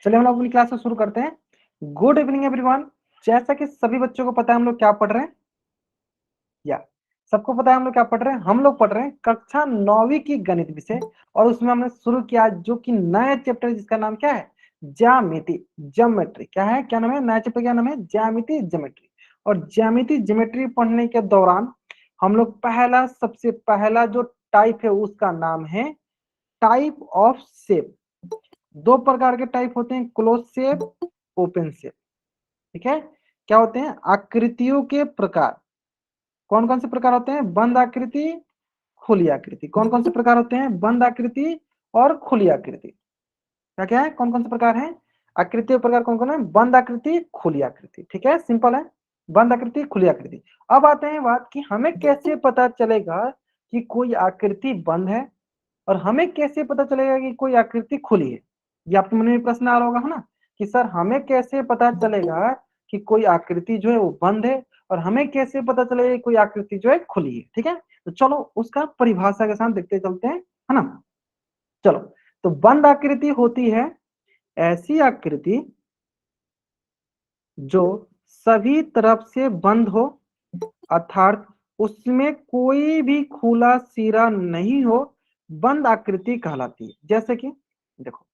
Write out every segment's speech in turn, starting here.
चलिए हम लोग अपनी क्लास को शुरू करते हैं। Good evening everyone. जैसा कि सभी बच्चों को पता है हम लोग क्या पढ़ रहे हैं, या सबको पता है हम लोग क्या पढ़ रहे हैं। हम लोग पढ़ रहे हैं कक्षा 9वीं की गणित विषय, और उसमें हमने शुरू किया जो कि नया चैप्टर जिसका नाम क्या है, ज्यामिति ज्योमेट्री। क्या है, क्या नाम है नया चैप्टर, क्या नाम है, ज्यामिति ज्योमेट्री। और ज्यामिति ज्योमेट्री पढ़ने के दौरान हम लोग सबसे पहला जो टाइप है उसका नाम है टाइप ऑफ शेप। दो प्रकार के टाइप होते हैं, क्लोज शेप, ओपन शेप। ठीक है, क्या होते हैं, आकृतियों के प्रकार। कौन कौन से प्रकार होते हैं, बंद आकृति, खुली आकृति। कौन कौन से प्रकार होते हैं, बंद आकृति और खुली आकृति। क्या क्या है, कौन कौन से प्रकार है, आकृति प्रकार कौन कौन है, बंद आकृति, खुली आकृति। ठीक है, सिंपल है, बंद आकृति, खुली आकृति। अब आते हैं बात कि हमें कैसे पता चलेगा कि कोई आकृति बंद है, और हमें कैसे पता चलेगा कि कोई आकृति खुली है। ये आपके मन में प्रश्न आ रहा होगा, है ना, कि सर हमें कैसे पता चलेगा कि कोई आकृति जो है वो बंद है, और हमें कैसे पता चलेगा कि कोई आकृति जो है खुली है। ठीक है, तो चलो उसका परिभाषा के साथ देखते चलते हैं, है ना। चलो, तो बंद आकृति होती है ऐसी आकृति जो सभी तरफ से बंद हो, अर्थात उसमें कोई भी खुला सिरा नहीं हो, बंद आकृति कहलाती है। जैसे कि देखो,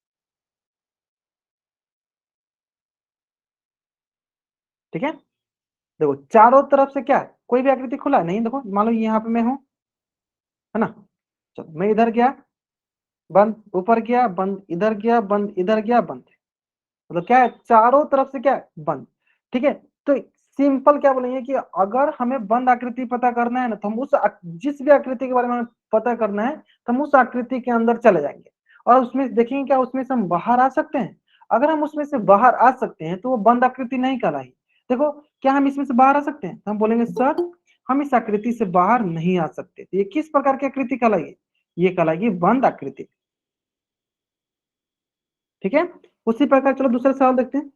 ठीक है, देखो चारों तरफ से क्या है, कोई भी आकृति खुला है नहीं। देखो मान लो यहाँ पे मैं हूं, है ना, चलो मैं इधर गया, बंद, ऊपर गया बंद, इधर गया बंद, इधर गया बंद। मतलब क्या है, चारों तरफ से क्या है, बंद। ठीक है, तो सिंपल क्या बोलेंगे कि अगर हमें बंद आकृति पता करना है ना, तो हम जिस भी आकृति के बारे में हमें पता करना है तो हम उस आकृति के अंदर चले जाएंगे, और उसमें देखेंगे क्या उसमें से हम बाहर आ सकते हैं। अगर हम उसमें से बाहर आ सकते हैं तो वो बंद आकृति नहीं कहलाई। देखो, क्या हम इसमें से बाहर आ सकते हैं, तो हम बोलेंगे सर हम इस आकृति से बाहर नहीं आ सकते। तो ये किस प्रकार की आकृति कहलाएगी, ये कहलाएगी बंद आकृति। ठीक है, उसी प्रकार चलो दूसरा सवाल देखते हैं।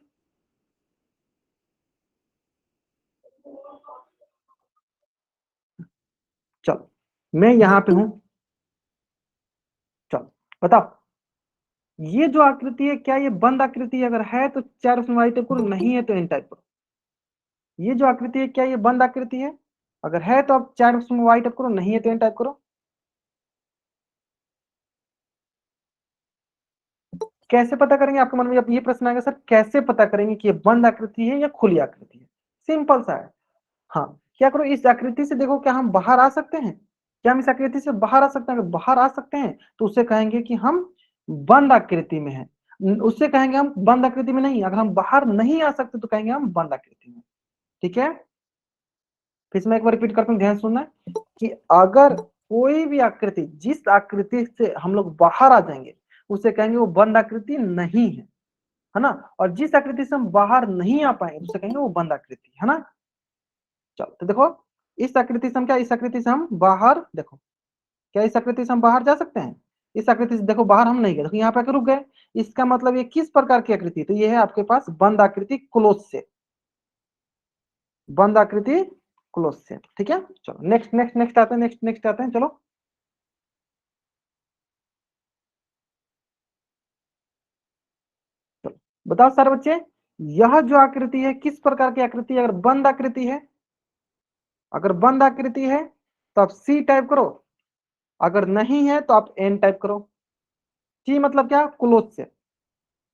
चलो मैं यहां पे हूं, चलो बताओ ये जो आकृति है क्या ये बंद आकृति है, अगर है तो चार उसमें वाई टाइप करो, नहीं है तो एन टाइप करो। ये जो आकृति है क्या ये बंद आकृति है, अगर है तो आप चार उसमें वाई टाइप करो, नहीं है तो एन टाइप करो। कैसे पता करेंगे, आपके मन में जब ये प्रश्न आएगा सर कैसे पता करेंगे कि ये बंद आकृति है या खुली आकृति है, सिंपल सा है। हाँ, क्या करो, इस आकृति से देखो क्या हम बाहर आ सकते हैं, क्या हम इस आकृति से बाहर आ सकते हैं, अगर बाहर आ सकते हैं तो उससे कहेंगे कि हम बंद आकृति में हैं। उससे कहेंगे हम बंद आकृति में नहीं, अगर हम बाहर नहीं आ सकते तो कहेंगे हम बंद आकृति में। ठीक है, फिर मैं एक बार रिपीट करता हूँ, ध्यान सुनना, कि अगर कोई भी आकृति जिस आकृति से हम लोग बाहर आ जाएंगे उसे कहेंगे वो बंद आकृति नहीं है ना, और जिस आकृति से हम बाहर नहीं आ पाएंगे उसे कहेंगे वो बंद आकृति है ना। चलो तो देखो, इस आकृति से हम क्या, इस आकृति से हम बाहर, देखो क्या इस आकृति से हम बाहर जा सकते हैं, इस आकृति से देखो बाहर हम नहीं गए, देखो यहाँ पे रुक गए। इसका मतलब ये किस प्रकार की आकृति, तो ये है आपके पास बंद आकृति, क्लोज से, बंद आकृति क्लोज से। ठीक है, चलो नेक्स्ट नेक्स्ट नेक्स्ट आते हैं, नेक्स्ट नेक्स्ट आते हैं। चलो चलो बताओ सारे बच्चे, यह जो आकृति है किस प्रकार की आकृति है, अगर बंद आकृति है, अगर बंद आकृति है तो आप सी टाइप करो, अगर नहीं है तो आप एन टाइप करो। सी मतलब क्या, क्लोज से।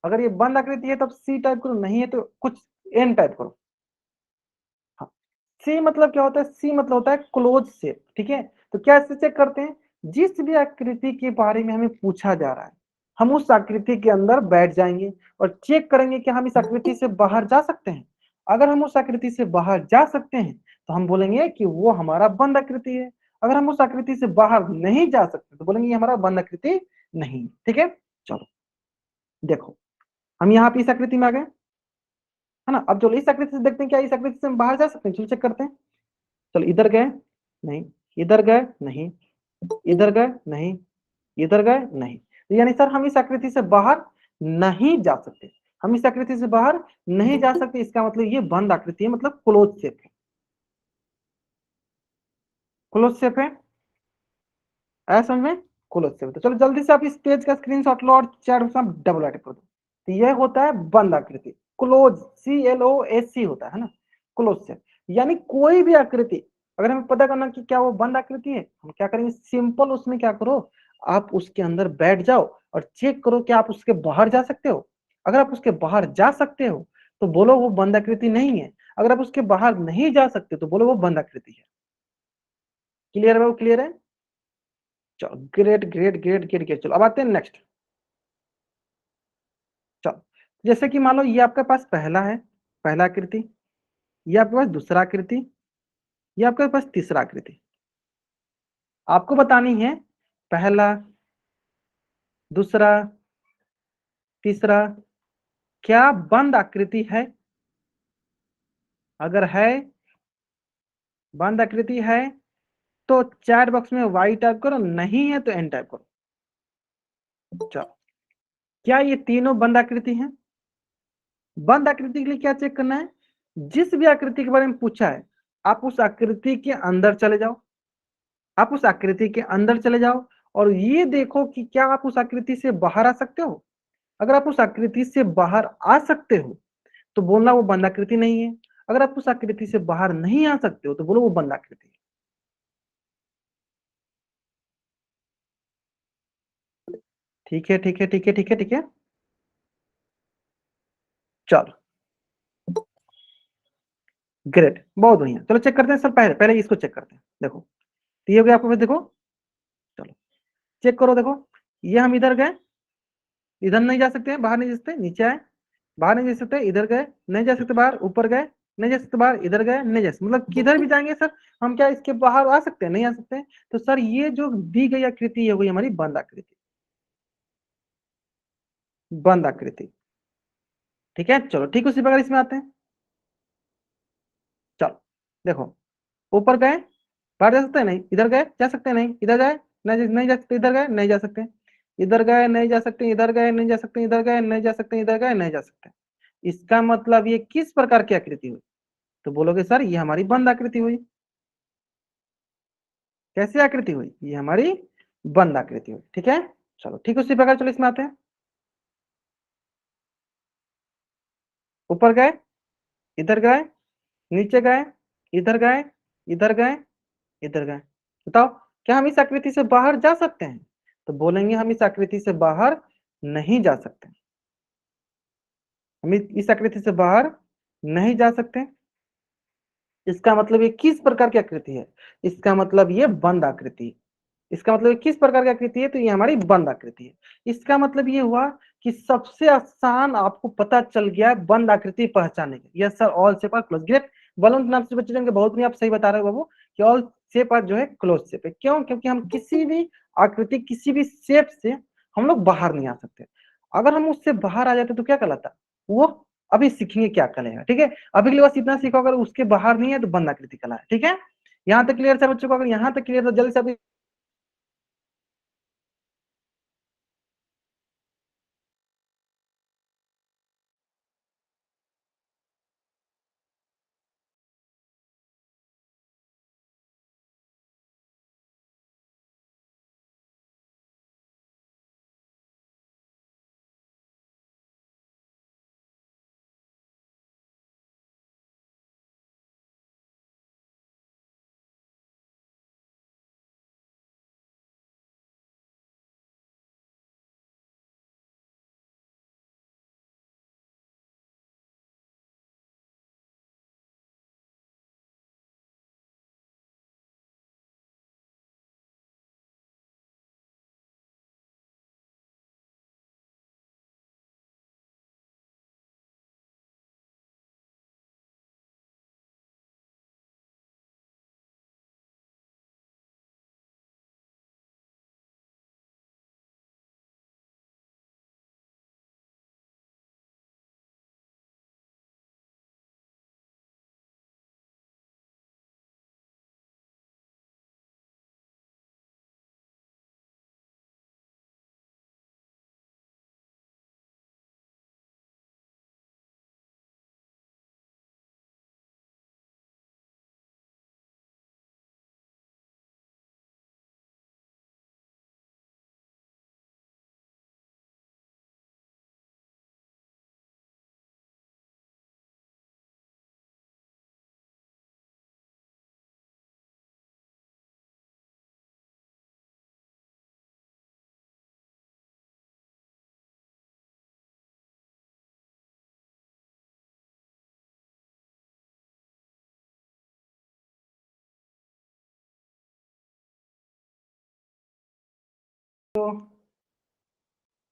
अगर ये बंद आकृति है तो आप सी टाइप करो, नहीं है तो कुछ एन टाइप करो। हाँ, सी मतलब क्या होता है, सी मतलब होता है क्लोज शेप। ठीक है, तो क्या इससे चेक करते हैं, जिस भी आकृति के बारे में हमें पूछा जा रहा है हम उस आकृति के अंदर बैठ जाएंगे और चेक करेंगे कि हम इस आकृति से बाहर जा सकते हैं। अगर हम उस आकृति से बाहर जा सकते हैं तो हम बोलेंगे कि वो हमारा बंद आकृति है। अगर हम उस आकृति से बाहर नहीं जा सकते तो बोलेंगे ये हमारा बंद आकृति नहीं। ठीक है, चलो देखो हम यहाँ पे इस आकृति में आ गए, है ना। अब चलो इस आकृति से देखते हैं क्या इस आकृति से हम बाहर जा सकते हैं, चलो चेक करते हैं। चलो इधर गए नहीं, इधर गए नहीं, इधर गए नहीं, इधर गए नहीं, तो यानी सर हम इस आकृति से बाहर नहीं जा सकते, हम इस आकृति से बाहर नहीं जा सकते। इसका मतलब ये बंद आकृति है, मतलब क्लोज शेप है, क्लोज शेप है, ऐसा समझ में, क्लोज शेप। तो चलो जल्दी से आप इस पेज का स्क्रीनशॉट लो और चैट में डबल टाइप कर दो। तो यह होता है बंद आकृति, क्लोज, CLOSC होता है ना, क्लोज शेप। यानी कोई भी आकृति अगर हमें पता करना कि क्या वो बंद आकृति है, हम क्या करेंगे, सिंपल उसमें क्या करो, आप उसके अंदर बैठ जाओ और चेक करो कि आप उसके बाहर जा सकते हो। अगर आप उसके बाहर जा सकते हो तो बोलो वो बंद आकृति नहीं है, अगर आप उसके बाहर नहीं जा सकते तो बोलो वो बंद आकृति है। क्लियर है, वो क्लियर है? चलो great great great great great. चलो अब आते हैं नेक्स्ट। चलो जैसे कि मान लो ये आपके पास पहला है, पहला आकृति, ये आपके पास दूसरा आकृति, ये आपके पास तीसरा आकृति। आपको बतानी है पहला, दूसरा, तीसरा क्या बंद आकृति है। अगर है, बंद आकृति है तो चैट बॉक्स में वाई टाइप करो, नहीं है तो एन टाइप करो। चलो क्या ये तीनों बंद आकृति हैं? बंद आकृति के लिए क्या चेक करना है, जिस भी आकृति के बारे में पूछा है आप उस आकृति के अंदर चले जाओ, आप उस आकृति के अंदर चले जाओ और ये देखो कि क्या आप उस आकृति से बाहर आ सकते हो। अगर आप उस आकृति से बाहर आ सकते हो तो बोलना वो बंद आकृति नहीं है, अगर आप उस आकृति से बाहर नहीं आ सकते हो तो बोलो वो बंद आकृति है। ठीक है ठीक है ठीक है ठीक है ठीक है। चलो ग्रेट, बहुत बढ़िया। चलो चेक करते हैं सर, पहले पहले इसको चेक करते हैं। देखो तो ये हो गया आपको पास, देखो चलो चेक करो। देखो ये हम इधर गए, इधर नहीं जा सकते हैं, बाहर नहीं जा सकते, नीचे आए, बाहर नहीं जा सकते, इधर गए नहीं जा सकते, बाहर, ऊपर गए नहीं जा सकते, बाहर, इधर गए नहीं जा सकते, मतलब किधर भी जाएंगे सर हम क्या इसके बाहर आ सकते हैं, नहीं आ सकते। तो सर ये जो दी गई आकृति है वो हमारी बंद आकृति, बंद आकृति। ठीक है चलो ठीक उसी प्रकार इसमें आते हैं। चलो देखो ऊपर गए, बाहर जा सकते हैं नहीं, इधर गए जा सकते हैं नहीं, इधर गए नहीं जा सकते, इधर गए नहीं जा सकते, इधर गए नहीं जा सकते, इधर गए नहीं जा सकते, इधर गए नहीं जा सकते, इधर गए नहीं जा सकते। इसका मतलब ये किस प्रकार की आकृति हुई, तो बोलोगे सर ये हमारी बंद आकृति हुई। कैसी आकृति हुई, ये हमारी बंद आकृति हुई। ठीक है चलो ठीक उसी प्रकार चलो इसमें आते हैं। ऊपर गए, इधर गए, नीचे गए, इधर गए, इधर गए, इधर गए। बताओ क्या हम इस आकृति से बाहर जा सकते हैं, तो बोलेंगे हम इस आकृति से बाहर नहीं जा सकते, हम इस आकृति से बाहर नहीं जा सकते। इसका मतलब ये किस प्रकार की आकृति है, इसका मतलब ये बंद आकृति। इसका मतलब ये किस प्रकार की आकृति है, तो ये हमारी बंद आकृति है। इसका मतलब ये हुआ कि सबसे आसान आपको पता चल गया है बंद आकृति पहचानने के। Yes sir all shape are close. Great, balloon नाम से बच्चे जाएंगे, बहुत नहीं आप सही बता रहे हो बाबू कि ऑल शेप आर जो है क्लोज शेप है। क्यों, क्योंकि हम किसी भी आकृति किसी भी शेप से हम लोग बाहर नहीं आ सकते। अगर हम उससे बाहर आ जाते तो क्या कहलाता वो, अभी सीखेंगे क्या कहलाएगा। ठीक है अभी के लिए बस इतना सीखो, अगर उसके बाहर नहीं है तो बंद आकृति कहला है। ठीक है यहाँ तक क्लियर है बच्चों को, अगर यहाँ तक क्लियर तो जल्दी से अभी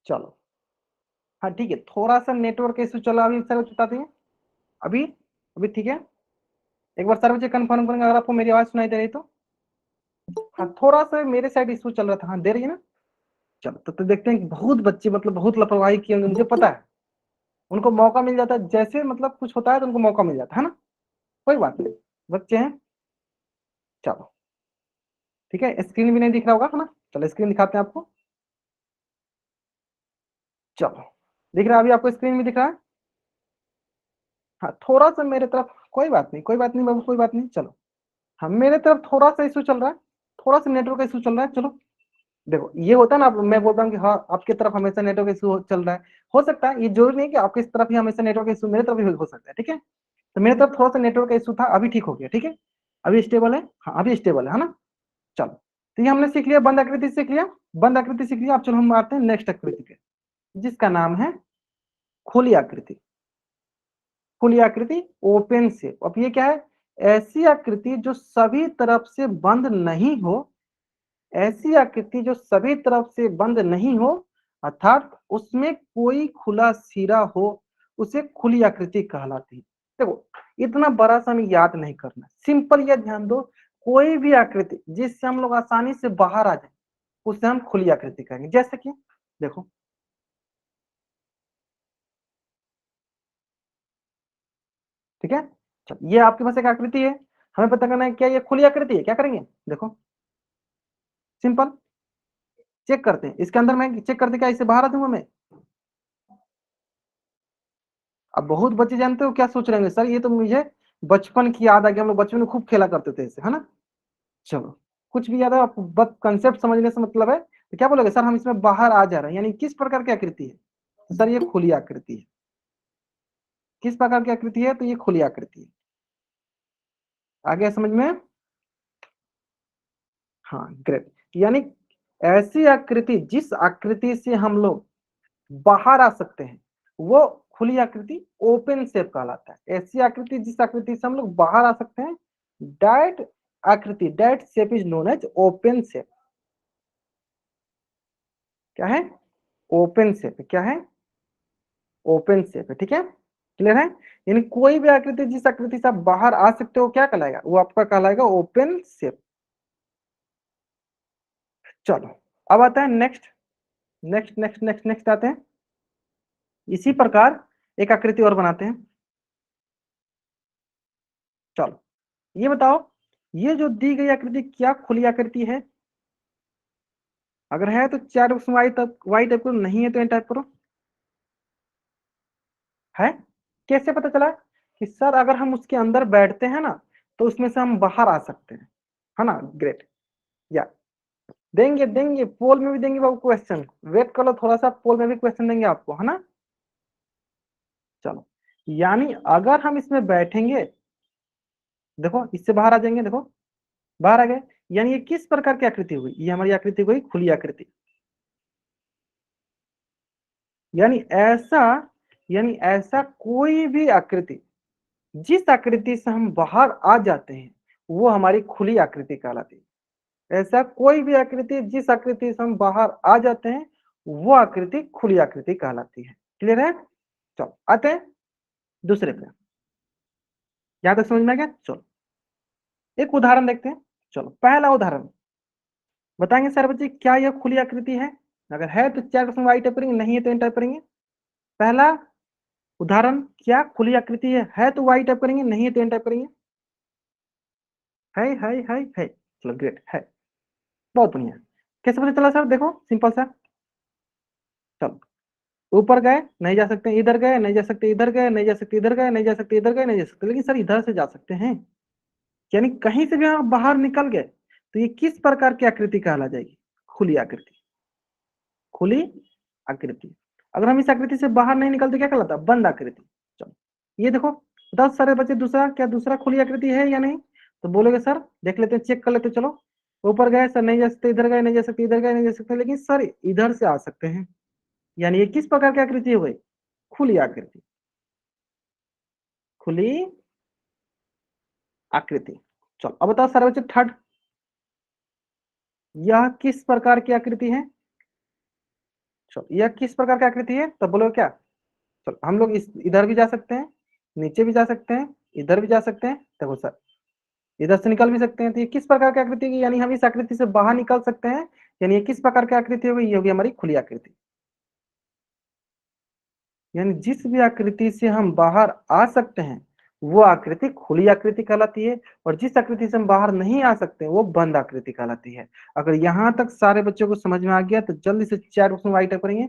चलो हाँ ठीक है, थोड़ा सा नेटवर्क इशू चला अभी सर बताते हैं। अभी अभी ठीक है, एक बार सर मुझे कंफर्म करेंगे अगर आपको मेरी आवाज सुनाई दे रही तो। हाँ थोड़ा सा मेरे साइड इशू चल रहा था, हाँ दे रही है ना। चलो तो देखते हैं कि बहुत बच्चे मतलब बहुत लापरवाही किए होंगे, मुझे पता है। उनको मौका मिल जाता है, जैसे मतलब कुछ होता है तो उनको मौका मिल जाता है ना। कोई बात नहीं, बच्चे हैं। चलो ठीक है, स्क्रीन भी नहीं दिख रहा होगा है ना। चलो स्क्रीन दिखाते हैं आपको। चलो दिख रहा है अभी आपको, स्क्रीन में दिख रहा है। हाँ थोड़ा सा मेरे तरफ, कोई बात नहीं कोई बात नहीं बाबू, कोई बात नहीं। चलो हाँ मेरे तरफ थोड़ा सा इशू चल रहा है, थोड़ा सा नेटवर्क का इशू चल रहा है। चलो देखो ये होता है ना, मैं बोलता हूँ कि हाँ आपकी तरफ हमेशा नेटवर्क इशू चल रहा है। हो सकता है, ये जरूरी नहीं कि आपकी तरफ ही हमेशा नेटवर्क इशू, मेरे तरफ भी हो सकता है। ठीक है, तो मेरे तरफ थोड़ा सा नेटवर्क का इशू था, अभी ठीक हो गया। ठीक है, अभी स्टेबल है। हाँ अभी स्टेबल है ना। चलो तो ये हमने सीख लिया, बंद आकृति सीख लिया, बंद आकृति सीख लिया। अब चलो हम आते हैं नेक्स्ट आकृति पे, जिसका नाम है खुली आकृति। खुली आकृति, ओपन शेप। अब ये क्या है? ऐसी आकृति जो सभी तरफ से बंद नहीं हो, ऐसी आकृति जो सभी तरफ से बंद नहीं हो, अर्थात उसमें कोई खुला सिरा हो, उसे खुली आकृति कहलाती है। देखो इतना बड़ा सा हमें याद नहीं करना, सिंपल ये ध्यान दो, कोई भी आकृति जिससे हम लोग आसानी से बाहर आ जाए उसे हम खुली आकृति कहेंगे। जैसे कि देखो, ठीक है, चलो ये आपके पास एक आकृति है, हमें पता करना है क्या ये खुली आकृति है। क्या करेंगे, देखो सिंपल चेक करते हैं, इसके अंदर मैं चेक करते क्या इसे बाहर आ दूंगा मैं। अब बहुत बच्चे जानते हो क्या सोच रहे हैं, सर ये तो मुझे बचपन की याद आ गई, हम लोग बचपन में खूब खेला करते थे इसे, है ना। चलो कुछ भी याद है आपको, बस कंसेप्ट समझने से मतलब है। तो क्या बोलोगे सर हम इसमें बाहर आ जा रहे हैं, यानी किस प्रकार की आकृति है? तो सर ये खुली आकृति है। किस प्रकार की आकृति है? तो ये खुली आकृति है। आ गया समझ में? हाँ ग्रेट। यानी ऐसी आकृति जिस आकृति से हम लोग बाहर आ सकते हैं वो खुली आकृति ओपन शेप कहलाता है। ऐसी आकृति जिस आकृति से हम लोग बाहर आ सकते हैं, दैट आकृति, that shape is known as open shape. क्या है? Open shape. क्या है? ओपन शेप है। ठीक है, क्लियर है? यानी कोई भी आकृति जिस आकृति से आप बाहर आ सकते हो क्या कहलाएगा? वो आपका कहलाएगा ओपन शेप। चलो अब आता है next, next next next next आते हैं। इसी प्रकार एक आकृति और बनाते हैं। चलो ये बताओ, ये जो दी गई आकृति क्या खुली आकृति है? अगर है तो चार वाई तक, वाई टाइप करो, नहीं है तो एन टाइप करो। है? कैसे पता चला कि सर अगर हम उसके अंदर बैठते हैं ना तो उसमें से हम बाहर आ सकते हैं, है ना। ग्रेट। या देंगे देंगे, पोल में भी देंगे बाबू क्वेश्चन, वेट कर लो थोड़ा सा, पोल में भी क्वेश्चन देंगे आपको, है ना। चलो यानी अगर हम इसमें बैठेंगे, देखो इससे बाहर आ जाएंगे, देखो बाहर आ गए। यानी ये किस प्रकार की आकृति हुई? ये हमारी आकृति हुई खुली आकृति। यानी ऐसा, यानी ऐसा कोई भी आकृति जिस आकृति से हम बाहर आ जाते हैं वो हमारी खुली आकृति कहलाती है। ऐसा कोई भी आकृति जिस आकृति से हम बाहर आ जाते हैं वो आकृति खुली आकृति कहलाती है। क्लियर है? चलो आते हैं दूसरे पे। यहां तक समझ में आ गया? चलो एक उदाहरण देखते हैं। चलो पहला उदाहरण बताएंगे सर बच्चे क्या यह खुली आकृति है? अगर है तो चार परसेंट वाई टाइप करेंगे, नहीं है तो एन टाइप करेंगे। पहला उदाहरण, क्या खुली आकृति है तो वाई टाइप करेंगे, नहीं है तो एन टाइप करेंगे। है। चलो ग्रेट है, बहुत बढ़िया। कैसे पता चला सर? देखो सिंपल सा। चलो ऊपर गए नहीं जा सकते, इधर गए नहीं जा सकते, इधर गए नहीं जा सकते, इधर गए नहीं जा सकते, इधर गए नहीं जा सकते, लेकिन सर इधर से जा सकते हैं। यानी कहीं से भी आप बाहर निकल गए तो ये किस प्रकार की आकृति कहला जाएगी? खुली आकृति। खुली आकृति। अगर हम इस आकृति से बाहर नहीं निकलते क्या कहलाता? बंद आकृति। चलो ये देखो, 10 सारे बच्चे दूसरा, क्या दूसरा खुली आकृति है या नहीं? तो बोलोगे सर देख लेते हैं, चेक कर लेते हैं। चलो ऊपर गए सर नहीं जा सकते, इधर गए नहीं जा सकते, इधर गए नहीं जा सकते, लेकिन सर इधर से आ सकते हैं। यानी ये किस प्रकार की आकृति हो गई? खुली आकृति। खुली आकृति। चलो अब बताओ सर बच्चे थर्ड, यह किस प्रकार की आकृति है? चलो यह किस प्रकार की आकृति है, तो बोलो क्या। चलो हम लोग इस इधर भी जा सकते हैं, नीचे भी जा सकते हैं, इधर भी जा सकते हैं, देखो सर इधर से निकल भी सकते हैं। तो ये किस प्रकार की आकृति की, यानी हम इस आकृति से बाहर निकल सकते हैं, यानी ये किस प्रकार की आकृति होगी, ये होगी हमारी खुली आकृति। यानी जिस भी आकृति से हम बाहर आ सकते हैं वो आकृति खुली आकृति कहलाती है, और जिस आकृति से हम बाहर नहीं आ सकते वो बंद आकृति कहलाती है। अगर यहां तक सारे बच्चों को समझ में आ गया तो जल्दी से चैट बॉक्स में वाइट टाइप करेंगे।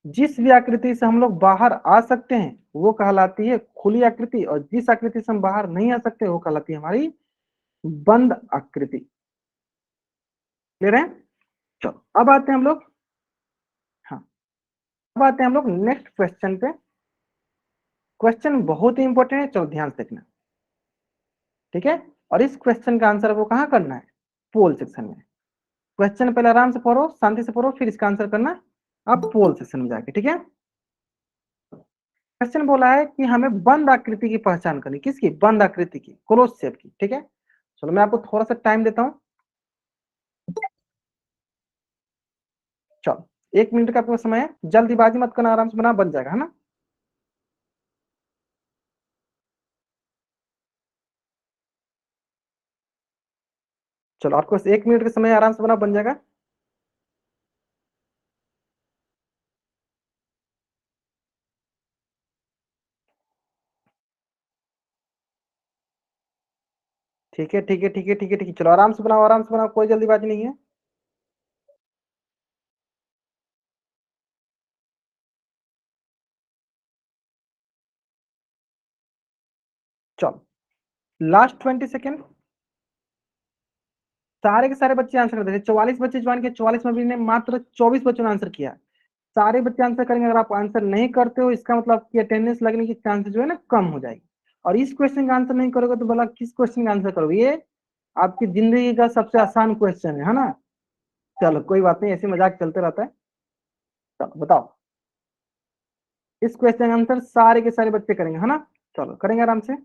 जिस भी आकृति से हम लोग बाहर आ सकते हैं वो कहलाती है खुली आकृति, और जिस आकृति से हम बाहर नहीं आ सकते वो कहलाती है हमारी बंद आकृति। क्लियर है। चलो अब आते हैं हम लोग, हाँ अब आते हैं हम लोग नेक्स्ट क्वेश्चन पे। क्वेश्चन बहुत ही इंपॉर्टेंट है, चलो ध्यान से देखना, ठीक है। और इस क्वेश्चन का आंसर वो कहाँ करना है, पोल सेक्शन में। क्वेश्चन पहले आराम से पढ़ो, शांति से पढ़ो, फिर इसका आंसर करना आप पोल सेक्शन में जाके, ठीक है। क्वेश्चन बोला है कि हमें बंद आकृति की पहचान करनी, किसकी, बंद आकृति की, क्लोज शेप की, ठीक है। चलो मैं आपको थोड़ा सा टाइम देता हूं, चलो 1 मिनट का आपका समय है, जल्दीबाजी मत करना, आराम से बना, बन जाएगा, है ना। चलो आपको 1 मिनट का समय, आराम से बना, बन जाएगा। ठीक है ठीक है ठीक है ठीक है ठीक है, चलो आराम से बनाओ, आराम से बनाओ, कोई जल्दीबाजी नहीं है। चलो लास्ट 20 सेकेंड। सारे के सारे बच्चे आंसर करते थे, 44 बच्चे ज्वाइन किए, 44 में भी ने मात्र 24 बच्चों ने आंसर किया। सारे बच्चे आंसर करेंगे, अगर आप आंसर नहीं करते हो इसका मतलब आपकी अटेंडेंस लगने की चांसेस जो है ना कम हो जाएगी। और इस क्वेश्चन का आंसर नहीं करोगे तो भला किस क्वेश्चन का आंसर करोगे, ये आपकी जिंदगी का सबसे आसान क्वेश्चन है ना। चलो कोई बात नहीं, ऐसे मजाक चलते रहता है। चलो बताओ, इस क्वेश्चन का आंसर सारे के सारे बच्चे करेंगे, है ना। चलो करेंगे आराम से।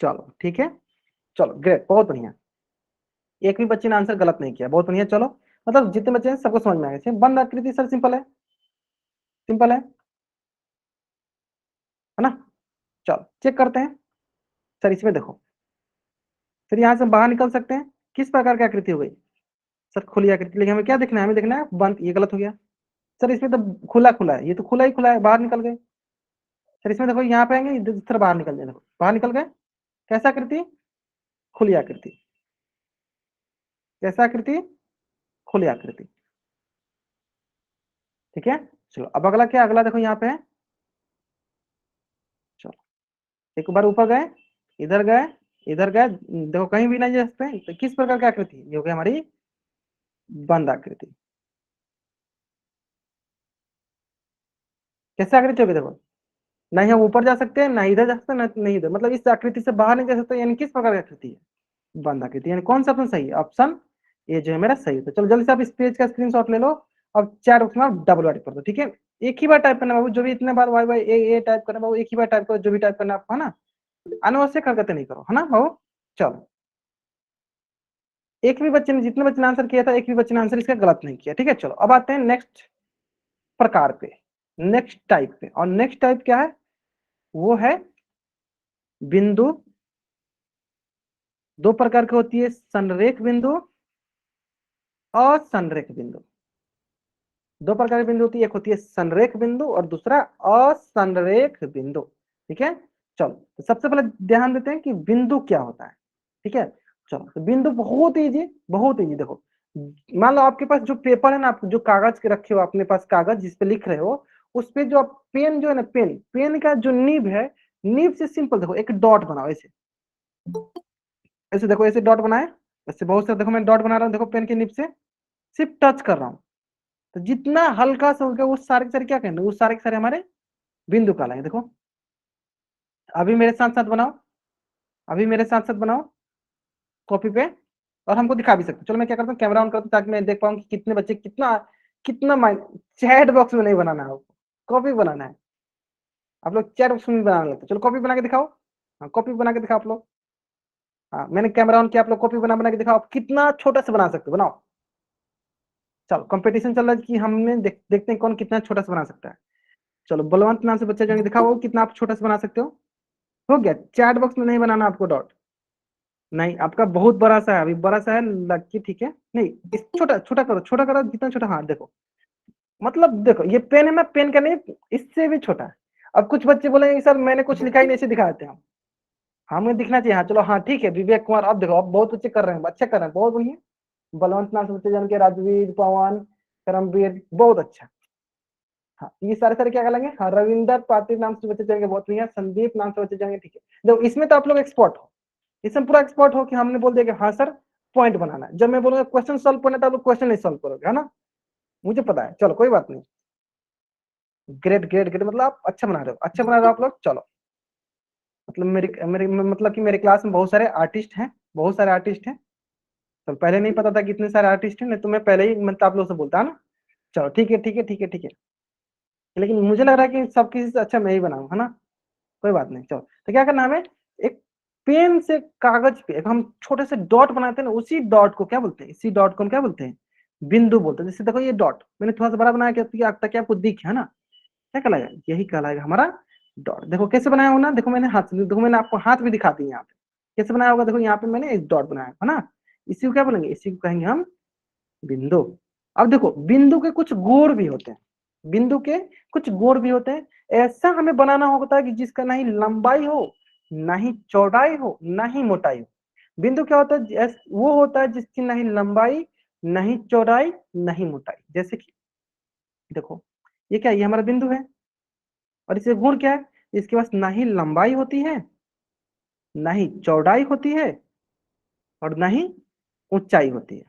चलो ठीक है, चलो ग्रेट, बहुत बढ़िया। एक भी बच्चे ने आंसर गलत नहीं किया, बहुत बढ़िया। चलो मतलब जितने बच्चे हैं सबको समझ में आ गया। बंद आकृति सर सिंपल है, सिंपल है ना। चलो चेक करते हैं, सर इसमें देखो, फिर यहाँ से बाहर निकल सकते हैं, किस प्रकार की आकृति हो गई, सर खुली आकृति। लेकिन हमें क्या देखना है, हमें देखना है बंद, ये गलत हो गया। सर इसमें तो खुला खुला है, ये तो खुला ही खुला है, बाहर निकल गए। सर इसमें देखो यहाँ पे आएंगे, इस तरह बाहर निकल जाए, देखो बाहर निकल गए। कैसा आकृति, खुली आकृति। कैसा आकृति, खुली आकृति, ठीक है। चलो अब अगला क्या, अगला देखो यहाँ पे है। चलो एक बार ऊपर गए, इधर गए, इधर गए, देखो कहीं भी नहीं जा सकते, तो किस प्रकार की आकृति, ये हो गई हमारी बंद आकृति। कैसे आकृति होगी देखो, ना ही हम ऊपर जा सकते हैं, ना इधर जा सकते हैं, ना नहीं इधर, मतलब इस आकृति से बाहर नहीं जा सकते, यानी किस प्रकार की आकृति है, बंद आकृति। यानी कौन सा ऑप्शन सही है, ऑप्शन ये जो है मेरा सही है। तो चलो जल्दी से आप इस पेज का स्क्रीनशॉट ले लो। अब चार ऑप्शन आप डबल टाइप कर दो, ठीक है। एक ही बार टाइप करना बाबू, जो भी इतने बार वाई वाई ए टाइप करना बाबू, एक ही बार टाइप करो, जो भी टाइप करना आपको, है ना। अनावश्यक हरकतें नहीं करो, है ना बाबू। चलो एक भी बच्चे ने, जितने बच्चे ने आंसर किया था, एक भी बच्चे ने आंसर इसका गलत नहीं किया, ठीक है। चलो अब आते हैं नेक्स्ट प्रकार पे, नेक्स्ट टाइप पे। और नेक्स्ट टाइप क्या है, वो है बिंदु। दो प्रकार की होती है, संरेख बिंदु और संरेख बिंदु। दो प्रकार की बिंदु होती है, एक होती है संरेख बिंदु और दूसरा असंरेख बिंदु, ठीक है। चलो तो सबसे पहले ध्यान देते हैं कि बिंदु क्या होता है, ठीक है। चलो तो बिंदु बहुत इजी, बहुत इजी। देखो मान लो आपके पास जो पेपर है ना, आप जो कागज के रखे हो अपने पास, कागज जिस पे लिख रहे हो, उस पे जो आप पेन जो है ना, पेन पेन का जो नीब है, नीब से सिंपल देखो एक डॉट बनाओ, ऐसे ऐसे देखो, ऐसे डॉट बनाए, ऐसे बहुत सारे देखो मैं डॉट बना रहा हूँ, देखो पेन के निब से सिर्फ टच कर रहा हूँ। तो जितना हल्का सा हो गया वो सारे के सारे क्या कहेंगे, वो सारे के सारे हमारे बिंदु कहलाएंगे। देखो अभी मेरे साथ साथ बनाओ, अभी मेरे साथ साथ बनाओ कॉपी पे, और हमको दिखा भी सकते हो। चलो मैं क्या करता हूँ, कैमरा ऑन करता हूँ ताकि मैं देख पाऊँ कि कितने बच्चे कितना कितना माइंड। चैट बॉक्स में नहीं बनाना है, कॉपी बनाना है। आप लोग चैट बॉक्स में बनाने लगते, चलो कॉपी बना के दिखाओ। हाँ कॉपी बना के दिखाओ आप लोग। हाँ मैंने कैमरा ऑन किया, आप लोग कॉपी बना बना के दिखाओ आप कितना छोटा से बना सकते हो, बनाओ। चलो कंपटीशन चल रहा है कि हमने देखते हैं कौन कितना छोटा से बना सकता है। चलो बलवंत नाम से बच्चा जो दिखाओ वो कितना आप छोटा से बना सकते हो गया। चैट बॉक्स में नहीं बनाना आपको डॉट, नहीं आपका बहुत बड़ा सा है, अभी बड़ा सा है लक्की, ठीक है नहीं इस छोटा छोटा करो, छोटा करो जितना छोटा, हाँ देखो मतलब देखो ये पेन है, मैं पेन का नहीं इससे भी छोटा है। अब कुछ बच्चे बोलेंगे सर मैंने कुछ लिखा ही नहीं, ऐसे दिखा देते हैं हम, हमें दिखना चाहिए। हाँ चलो हाँ ठीक है विवेक कुमार, अब देखो अब बहुत अच्छे कर रहे हैं, अच्छे कर रहे हैं, बहुत बढ़िया। बलवंत नाम से बच्चे जान के, राजवीर, पवन, करमवीर, बहुत अच्छा। हाँ ये सारे सारे क्या कहलाएंगे, हाँ रविंदर पाटिल नाम से बच्चे जाएंगे, बहुत बढ़िया। संदीप नाम से बच्चे जाएंगे, ठीक है। देखो इसमें तो आप लोग एक्सपर्ट हो, इसमें पूरा एक्सपर्ट हो कि हमने बोल दिया कि हाँ सर पॉइंट बनाना है, जब मैं बोलूंगा क्वेश्चन सॉल्व करना तो आप लोग क्वेश्चन नहीं सॉल्व करोगे, है ना, मुझे पता है। चलो कोई बात नहीं, ग्रेट ग्रेट ग्रेट, मतलब आप अच्छा बना रहे हो, अच्छा बना रहे हो आप लोग। चलो मतलब मेरे मेरे मतलब कि मेरे क्लास में बहुत सारे आर्टिस्ट हैं, बहुत सारे आर्टिस्ट हैं। तो पहले नहीं पता था कि इतने सारे आर्टिस्ट हैं, नहीं तो मैं पहले ही मतलब आप लोग से बोलता ना। चलो ठीक है ठीक है ठीक है ठीक है, लेकिन मुझे लग रहा है कि सब किसी से अच्छा मैं ही बनाऊं, है ना। कोई बात नहीं, चलो तो क्या करना हमें, एक पेन से कागज पे एक हम छोटे से डॉट बनाते हैं ना, उसी डॉट को क्या बोलते हैं, इसी डॉट को हम क्या बोलते हैं, बिंदु बोलते हैं। जैसे देखो ये डॉट मैंने थोड़ा सा बड़ा बनाया क्या ताकि आपको दिखे, है ना, क्या कहलाएगा, यही कहलाएगा हमारा डॉट। देखो कैसे बनाया हो ना, देखो मैंने हाथ, देखो मैंने आपको हाथ भी दिखा दी यहाँ पे, कैसे बनाया होगा, देखो यहाँ पे मैंने एक डॉट बनाया है ना, इसी को क्या बोलेंगे, इसी को कहेंगे हम बिंदु। अब देखो बिंदु के कुछ गुण भी होते हैं, बिंदु के कुछ गुण भी होते हैं। ऐसा हमें बनाना होता है कि जिसका ना ही लंबाई हो, ना ही चौड़ाई हो, ना ही मोटाई हो। बिंदु क्या होता है, वो होता है जिसकी ना ही लंबाई, ना ही चौड़ाई, ना ही मोटाई। जैसे कि देखो ये क्या, ये हमारा बिंदु है, और इसके गुण क्या है, इसके पास ना ही लंबाई होती है, ना ही चौड़ाई होती है, और ना ही ऊंचाई होती है।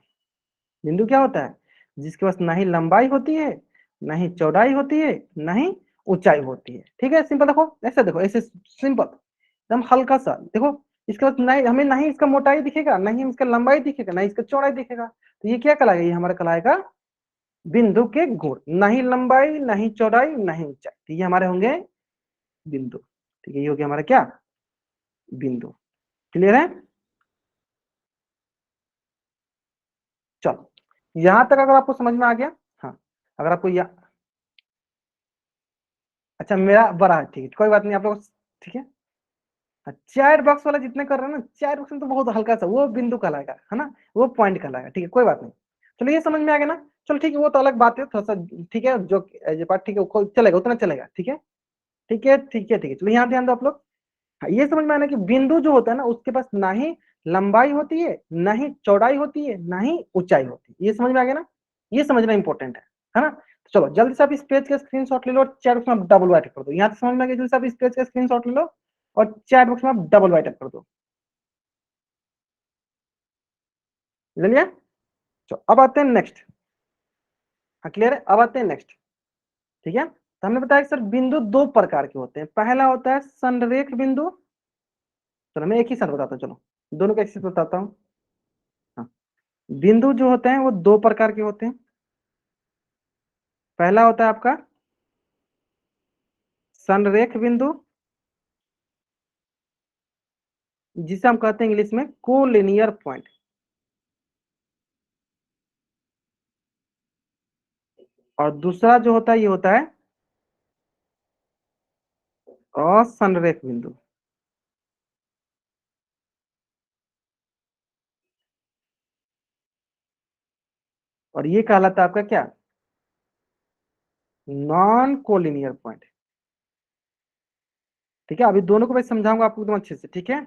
बिंदु क्या होता है, जिसके पास ना ही लंबाई होती है, ना ही चौड़ाई होती है, ना ही ऊंचाई होती है। ठीक है सिंपल, देखो ऐसे, देखो ऐसे सिंपल एकदम हल्का सा देखो, इसके पास ना ही हमें ना ही इसका मोटाई दिखेगा, ना ही इसका लंबाई दिखेगा, ना ही इसका चौड़ाई दिखेगा, तो ये क्या कहलाएगा, ये हमारा कहलाएगा बिंदु के गुण। ना ही लंबाई, ना ही चौड़ाई, ना ही ऊंचाई, तो ये हमारे होंगे बिंदु। ठीक है, ये हो गया हमारा क्या, बिंदु। क्लियर है। चलो यहां तक अगर आपको समझ में आ गया, हाँ अगर आपको अच्छा मेरा बड़ा है, ठीक है कोई बात नहीं आप लोग, ठीक है। चैट बॉक्स वाला जितने कर रहे हैं ना, चैट बॉक्स में तो बहुत हल्का सा वो बिंदु कहलाएगा, है ना, वो पॉइंट कहलाएगा, ठीक है कोई बात नहीं। चलो ये समझ में आ गया ना, चलो ठीक है वो तो अलग बात है थोड़ा सा, ठीक है जो पार्ट, ठीक है वो चलेगा, उतना चलेगा, ठीक है ठीक है ठीक है ठीक है। चलो यहाँ ध्यान दो आप लोग, हाँ, ये समझ में आना कि बिंदु जो होता है ना उसके पास ना ही लंबाई होती है, ना ही चौड़ाई होती है, ना ही ऊंचाई होती है, ये समझ में आ गया ना, ये समझना इंपॉर्टेंट है ना। तो चलो जल्दी से आप इस पेज का स्क्रीनशॉट ले लो और चैट बॉक्स में डबल वाइट कर दो, यहाँ से समझ में आ गया, जल्दी से आप इस पेज का स्क्रीनशॉट ले लो और चैट बॉक्स में आप डबल वाइट कर दो। ले लिया। चलो अब आते हैं नेक्स्ट, हाँ क्लियर है, अब आते हैं नेक्स्ट। ठीक है, तो हमने बताया कि सर बिंदु दो प्रकार के होते हैं, पहला होता है संरेख बिंदु। चलो मैं एक ही साथ बताता हूँ, चलो दोनों का एक साथ बताता हूँ। हाँ, बिंदु जो होते हैं वो दो प्रकार के होते हैं। पहला होता है आपका संरेख बिंदु, जिसे हम कहते हैं इंग्लिश में कोलिनियर पॉइंट। और दूसरा जो होता है ये होता है असंरेख बिंदु। और ये कहलाता है आपका क्या, नॉन कोलिनियर पॉइंट। ठीक है, अभी दोनों को मैं समझाऊंगा आपको एकदम अच्छे से, ठीक है।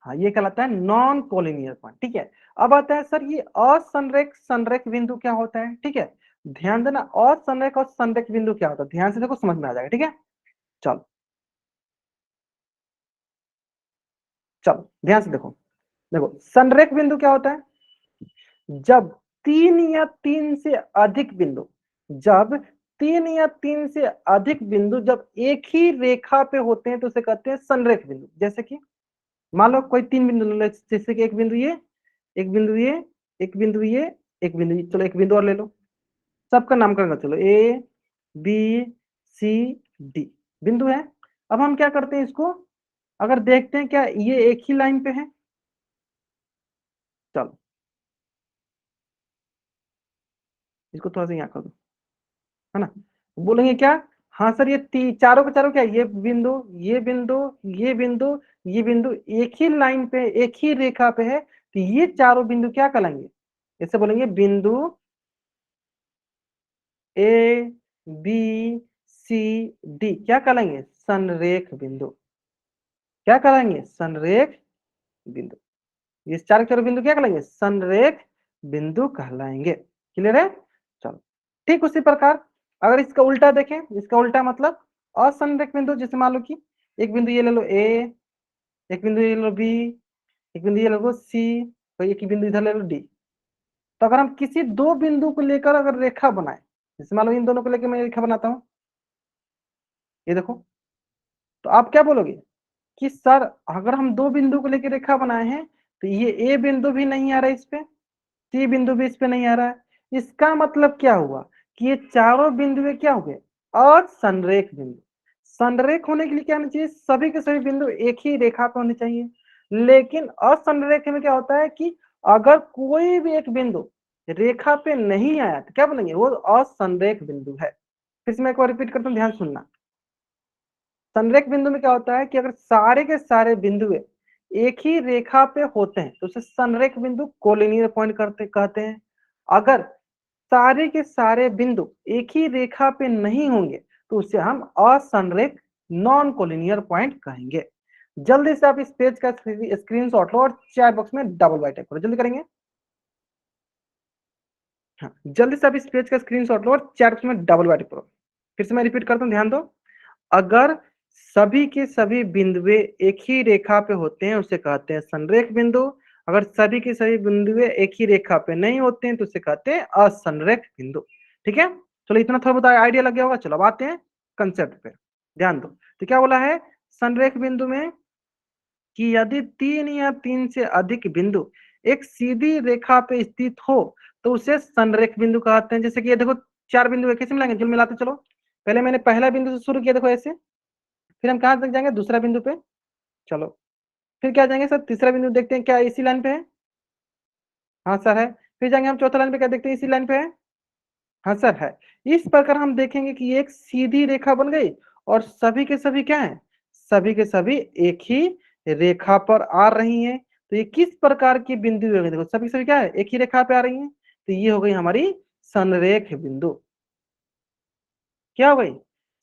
हाँ ये कहलाता है नॉन कोलिनियर पॉइंट, ठीक है। अब आता है सर ये असंरेख संरेख बिंदु क्या होता है, ठीक है। ध्यान देना, असंरेख और संरेख बिंदु क्या होता है, ध्यान से देखो समझ में आ जाएगा, ठीक है। चलो चलो ध्यान से देखो, देखो संरेख बिंदु क्या होता है, जब तीन या तीन से अधिक बिंदु, जब तीन या तीन से अधिक बिंदु जब एक ही रेखा पे होते हैं तो उसे कहते हैं संरेख बिंदु। जैसे कि मान लो कोई तीन बिंदु ले लो, जैसे कि एक बिंदु ये, एक बिंदु ये, एक बिंदु ये, एक बिंदु ये, चलो एक बिंदु और ले लो, सबका नामकरण कर चलो, ए बी सी डी बिंदु है। अब हम क्या करते हैं इसको अगर देखते हैं क्या ये एक ही लाइन पे है, चलो इसको थोड़ा सा यहाँ कर दो, है ना। बोलेंगे क्या, हाँ सर ये चारों के चारों क्या, ये बिंदु, ये बिंदु, ये बिंदु, ये बिंदु एक ही लाइन पे, एक ही रेखा पे है, तो ये चारों बिंदु क्या कहलाएंगे, इससे बोलेंगे बिंदु ए बी सी डी क्या कहलाएंगे, संरेख बिंदु। क्या कहलाएंगे, संरेख बिंदु। ये चार के चारों बिंदु क्या कहलाएंगे, संरेख बिंदु कहलाएंगे। क्लियर है, चलो। ठीक उसी प्रकार अगर इसका उल्टा देखें, इसका उल्टा मतलब असंरेख बिंदु, जैसे मान लो कि एक बिंदु ये ले लो ए, एक बिंदु ये ले लो बी, एक बिंदु ये ले लो सी, तो एक बिंदु इधर ले लो डी। तो अगर हम किसी दो बिंदु को लेकर अगर रेखा बनाए, जैसे मान लो इन दोनों को लेकर मैं रेखा बनाता हूं, ये देखो, तो आप क्या बोलोगे कि सर अगर हम दो बिंदु को लेकर रेखा बनाए हैं, तो ये ए बिंदु भी नहीं आ रहा है इस पे, सी बिंदु भी इस पे नहीं आ रहा है, इसका मतलब क्या हुआ कि ये चारों बिंदु क्या हो गए, असंरेख बिंदु। संरेख होने के लिए क्या होना चाहिए, सभी के सभी बिंदु एक ही रेखा पे होने चाहिए। लेकिन असंरेख में क्या होता है कि अगर कोई भी एक बिंदु रेखा पे नहीं आया तो क्या बोलेंगे, वो असंरेख बिंदु है। फिर से मैं एक बार रिपीट करता हूँ, ध्यान सुनना। संरेख बिंदु में क्या होता है कि अगर सारे के सारे बिंदु एक ही रेखा पे होते हैं तो उसे संरेख बिंदु कोलिनियर पॉइंट करते कहते हैं। अगर सारे के सारे बिंदु एक ही रेखा पे नहीं होंगे तो उसे हम असंरेख नॉन कोलिनियर पॉइंट कहेंगे। जल्दी से आप इस पेज का स्क्रीनशॉट लो और चैट बॉक्स में डबल बाइट करो, जल्दी करेंगे। हाँ, जल्दी से आप इस पेज का स्क्रीनशॉट लो और चैट बॉक्स में डबल बाइट करो। फिर से मैं रिपीट करता हूँ, ध्यान दो। अगर सभी के सभी बिंदुए एक ही रेखा पे होते हैं उसे कहते हैं संरेख बिंदु। अगर सभी के सभी बिंदुए एक ही रेखा पे नहीं होते हैं तो उसे कहते हैं असंरेख बिंदु। ठीक है, चलो इतना थोड़ा बहुत आइडिया लग गया होगा। चलो अब आते हैं कंसेप्ट पे, ध्यान दो। तो क्या बोला है संरेख बिंदु में कि यदि तीन या तीन से अधिक बिंदु एक सीधी रेखा पे स्थित हो तो उसे संरेख बिंदु कहते हैं। जैसे कि ये देखो चार बिंदु कैसे मिलाएंगे, जो मिलाते चलो। पहले मैंने पहला बिंदु से शुरू किया, देखो ऐसे, फिर हम कहां तक जाएंगे, दूसरा बिंदु पे, चलो फिर क्या जाएंगे सर, तीसरा बिंदु देखते हैं क्या इसी लाइन पे है, हाँ सर है। फिर जाएंगे हम चौथा लाइन पे, क्या देखते हैं इसी लाइन पे है, हाँ सर है। इस प्रकार हम देखेंगे कि एक सीधी रेखा बन गई और सभी के सभी क्या है, सभी के सभी एक ही रेखा पर आ रही हैं। तो ये किस प्रकार की बिंदु हो गई, देखो सभी के सभी क्या है, एक ही रेखा पे आ रही हैं, तो ये हो गई हमारी संरेख बिंदु। क्या हो गई,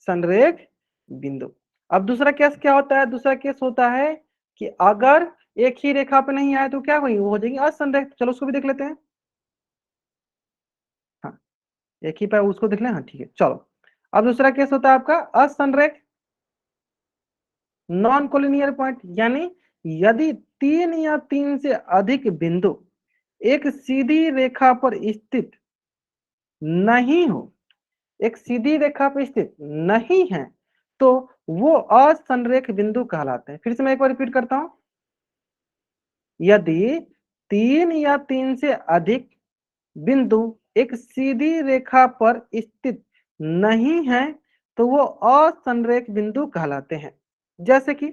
संरेख बिंदु। अब दूसरा केस क्या होता है, दूसरा केस होता है कि अगर एक ही रेखा पे नहीं आए तो क्या होगी, वो हो जाएगी असंरेख। चलो उसको भी देख लेते हैं। हाँ, एक ही पे उसको देख लें, हाँ ठीक है चलो। अब दूसरा केस होता है आपका असंरेख नॉन कोलिनियर पॉइंट, यानी यदि तीन या तीन से अधिक बिंदु एक सीधी रेखा पर स्थित नहीं हो, एक सीधी रेखा पर स्थित नहीं है तो वो असंरेख बिंदु कहलाते हैं। फिर से मैं एक बार रिपीट करता हूं, यदि तीन या तीन से अधिक बिंदु एक सीधी रेखा पर स्थित नहीं है तो वो असंरेख बिंदु कहलाते हैं। जैसे कि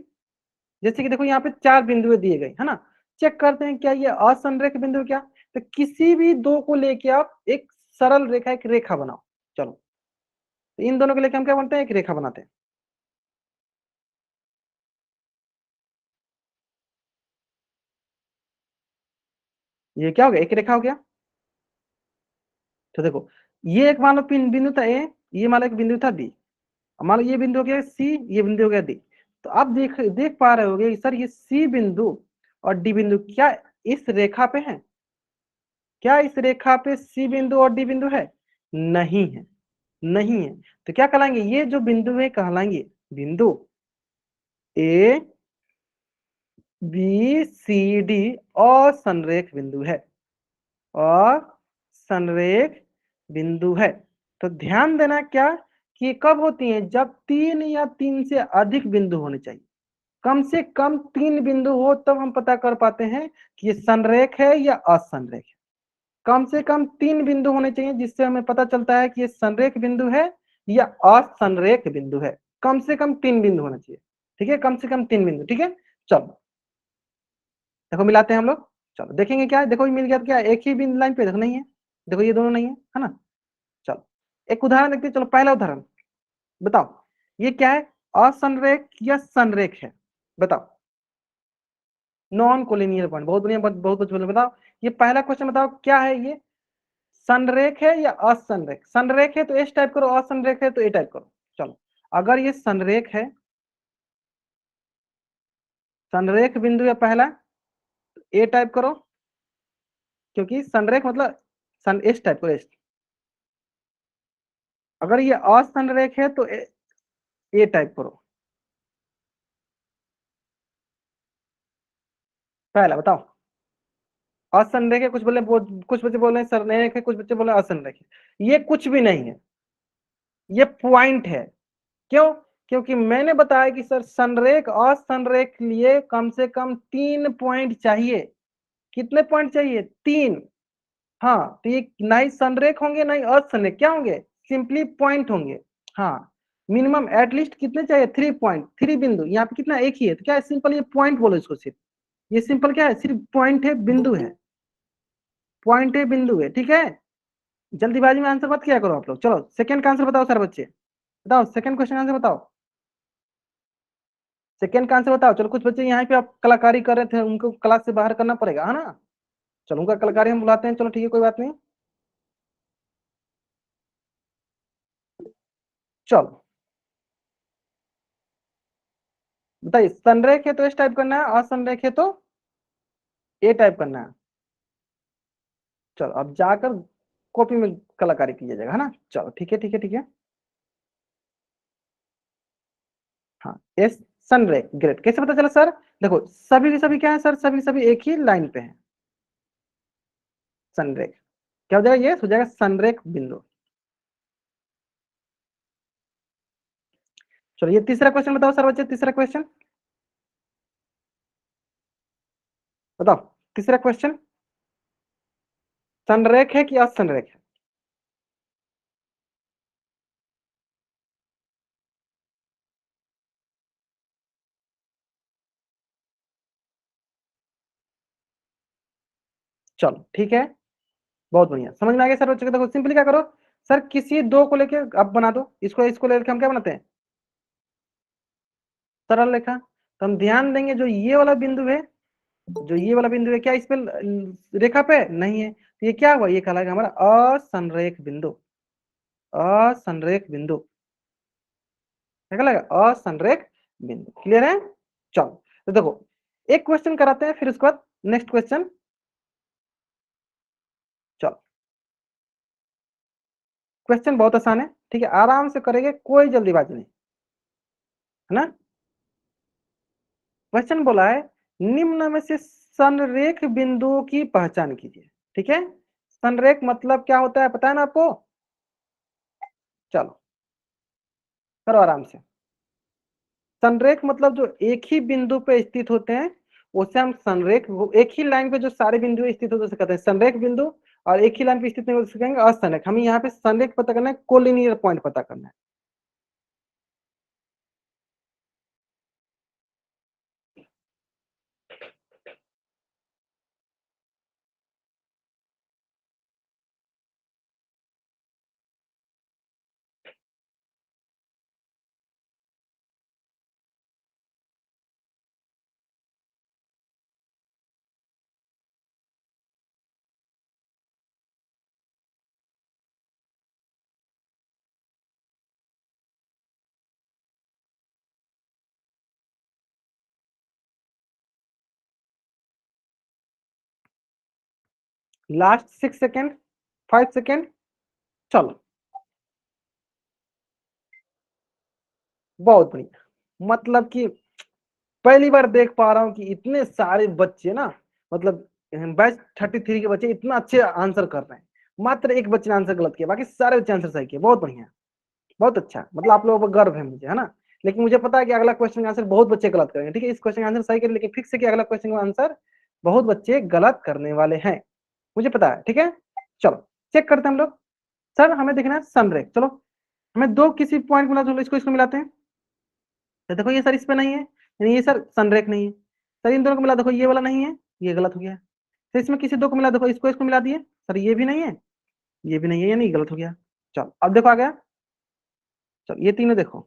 देखो यहाँ पे चार बिंदु दिए गए है ना, चेक करते हैं क्या ये असंरेख बिंदु क्या। तो किसी भी दो को लेके आप एक सरल रेखा, एक रेखा बनाओ। चलो तो इन दोनों को लेके हम क्या बनते हैं, एक रेखा बनाते हैं। ये क्या हो गया, एक रेखा हो गया। तो देखो ये एक मान लो बिंदु था ए, ये मान लो एक बिंदु था बी, मान लो ये बिंदु हो गया सी, ये बिंदु हो गया डी। तो आप देख देख पा रहे होगे सर ये सी बिंदु और डी बिंदु क्या इस रेखा पे है, क्या इस रेखा पे सी बिंदु और डी बिंदु है, नहीं है, नहीं है। तो क्या कहलाएंगे, ये जो बिंदु है कहलाएंगे बिंदु ए बी सी डी और संरेख बिंदु है, और संरेख बिंदु है। तो ध्यान देना क्या कि कब होती है, जब तीन या तीन से अधिक बिंदु होने चाहिए, कम से कम तीन बिंदु हो तब हम पता कर पाते हैं कि ये संरेख है या असंरेख है। कम से कम तीन बिंदु होने चाहिए जिससे हमें पता चलता है कि ये संरेख बिंदु है या असंरेख बिंदु है। कम से कम तीन बिंदु होना चाहिए। ठीक है, कम से कम 3 बिंदु। ठीक है, चलो देखो मिलाते हैं हम लोग। चलो देखेंगे क्या है, देखो ये मिल गया तो क्या एक ही बिंदु लाइन पे, देखो नहीं है, देखो ये दोनों नहीं है ना। चलो एक उदाहरण देखते हैं। चलो पहला उदाहरण बताओ, ये क्या है, असंरेख या संरेख है, बताओ। नॉन कोलिनियर पॉइंट, बहुत बढ़िया, बहुत कुछ बोले। बताओ ये पहला क्वेश्चन, बताओ क्या है ये, संरेख है या असंरेख। संरेख है तो एस टाइप करो, असंरेख है तो ए टाइप करो। चलो अगर ये संरेख है, संरेख बिंदु है पहला, ए टाइप करो, क्योंकि संरेख मतलब सन, एस टाइप करो, एस। अगर ये असंरेख है तो ए टाइप करो। पहला बताओ, असंरेख है, कुछ बोले, कुछ बच्चे बोल रहे हैं संरेख है, कुछ बच्चे बोल रहे हैं असंरेख है। ये कुछ भी नहीं है, ये पॉइंट है। क्यों? क्योंकि मैंने बताया कि सर संरेख असंरेख लिए कम से कम 3 पॉइंट चाहिए। कितने पॉइंट चाहिए? 3। हाँ तो ये ना ही संरेख होंगे ना ही असंरेख, क्या होंगे? सिंपली पॉइंट होंगे। हाँ मिनिमम एटलीस्ट कितने चाहिए? 3 पॉइंट, 3 बिंदु। यहाँ पे कितना? एक ही है, तो क्या है, सिंपल ये पॉइंट बोलो इसको सिर्फ। ये सिंपल क्या है, सिर्फ पॉइंट है, बिंदु है, पॉइंट है, बिंदु है। ठीक है, जल्दीबाजी में आंसर मत किया करो आप लोग। चलो सेकंड का आंसर बताओ सर बच्चे, बताओ सेकंड क्वेश्चन आंसर बताओ, सेकंड का आंसर बताओ। चलो कुछ बच्चे यहाँ पे आप कलाकारी कर रहे थे, उनको क्लास से बाहर करना पड़ेगा, है ना। चलो उनका कलाकारी हम बुलाते हैं, चलो ठीक है, कोई बात नहीं। चलो बताइए, संरेख है तो इस टाइप करना है, असंरेख है तो ए टाइप करना है। चलो अब जाकर कॉपी में कलाकारी कीजिएगा, है ना। चलो ठीक है, ठीक है, ठीक है। हाँ एस, सनरेख, ग्रेट। कैसे पता चला सर? देखो सभी के सभी क्या है सर, सभी के सभी एक ही लाइन पे हैं। सनरेख क्या हो जाएगा? ये हो जाएगा सनरेख बिंदु। चलो ये तीसरा क्वेश्चन बताओ सर बच्चे, तीसरा क्वेश्चन बताओ, तीसरा क्वेश्चन, संरेख है कि असंरेख है? चलो ठीक है, बहुत बढ़िया, समझ में आ गया सर बच्चों को। देखो सिंपली क्या करो सर, किसी दो को लेके अब बना दो, इसको इसको लेकर हम क्या बनाते हैं, सरल रेखा। तो हम ध्यान देंगे जो ये वाला बिंदु है, जो ये वाला बिंदु है, क्या इस पे रेखा पे नहीं है, तो ये क्या हुआ, ये कहलाएगा हमारा असंरेख बिंदु। असंरेख बिंदु क्या कहलाएगा? असंरेख बिंदु। क्लियर है? चलो तो देखो एक क्वेश्चन कराते हैं, फिर उसके बाद नेक्स्ट क्वेश्चन। चलो क्वेश्चन बहुत आसान है, ठीक है, आराम से करेंगे, कोई जल्दीबाजी नहीं, है ना। क्वेश्चन बोला है, निम्न में से संरेख बिंदुओं की पहचान कीजिए। ठीक है, संरेख मतलब क्या होता है पता है ना आपको? चलो करो आराम से। संरेख मतलब जो एक ही बिंदु पे स्थित होते हैं, उसे हम संरेख, एक ही लाइन पे जो सारे बिंदु स्थित होते हैं कहते हैं संरेख बिंदु। और एक ही लाइन पे स्थित नहीं होते कहेंगे असंरेख। हमें यहाँ पे संरेख पता करना है, कोलिनियर पॉइंट पता करना है। Last 6 second, 5 second. चलो बहुत बढ़िया, मतलब कि पहली बार देख पा रहा हूँ कि इतने सारे बच्चे ना, मतलब बैच 33 के बच्चे इतना अच्छे आंसर कर रहे हैं। मात्र एक बच्चे ने आंसर गलत किया, बाकी सारे बच्चे आंसर सही किए। बहुत बढ़िया, बहुत अच्छा, मतलब आप लोगों पर गर्व है मुझे, है ना। लेकिन मुझे पता है कि अगला क्वेश्चन का आंसर बहुत बच्चे गलत करेंगे। ठीक है, इस क्वेश्चन का आंसर सही करें, लेकिन फिक्स है कि अगला क्वेश्चन का आंसर बहुत बच्चे गलत करने वाले हैं, मुझे पता है। ठीक है, चलो चेक करते हैं हम लोग। सर हमें देखना है संरेख, चलो हमें दो किसी पॉइंट मिला, चलो इसको इसको मिलाते हैं। तो देखो ये सर इस पे नहीं है, यानी ये सर संरेख नहीं है। सर इन दोनों को मिला देखो, ये वाला नहीं है, ये गलत हो गया। तो इसमें किसी दो को मिला देखो, इसको मिला दिए सर, ये भी नहीं है, ये भी नहीं है, यानी गलत हो गया। चलो अब देखो आ गया। चलो ये तीनों देखो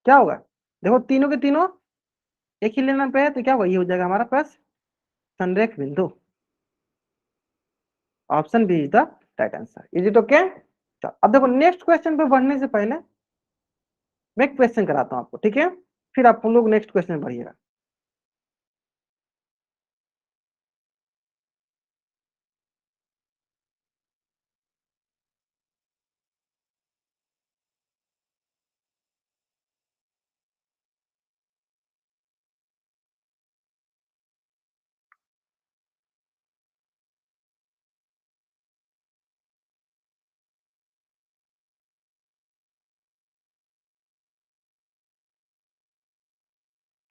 क्या होगा। देखो तीनों के तीनों एक ही लेना पे है, तो क्या होगा, ये हो जाएगा हमारा पास संरेख बिंदु। Option B is the right answer. Is it okay? चलो अब देखो नेक्स्ट क्वेश्चन पे बढ़ने से पहले मैं एक क्वेश्चन कराता हूँ आपको, ठीक है? फिर आप लोग नेक्स्ट क्वेश्चन बढ़िएगा।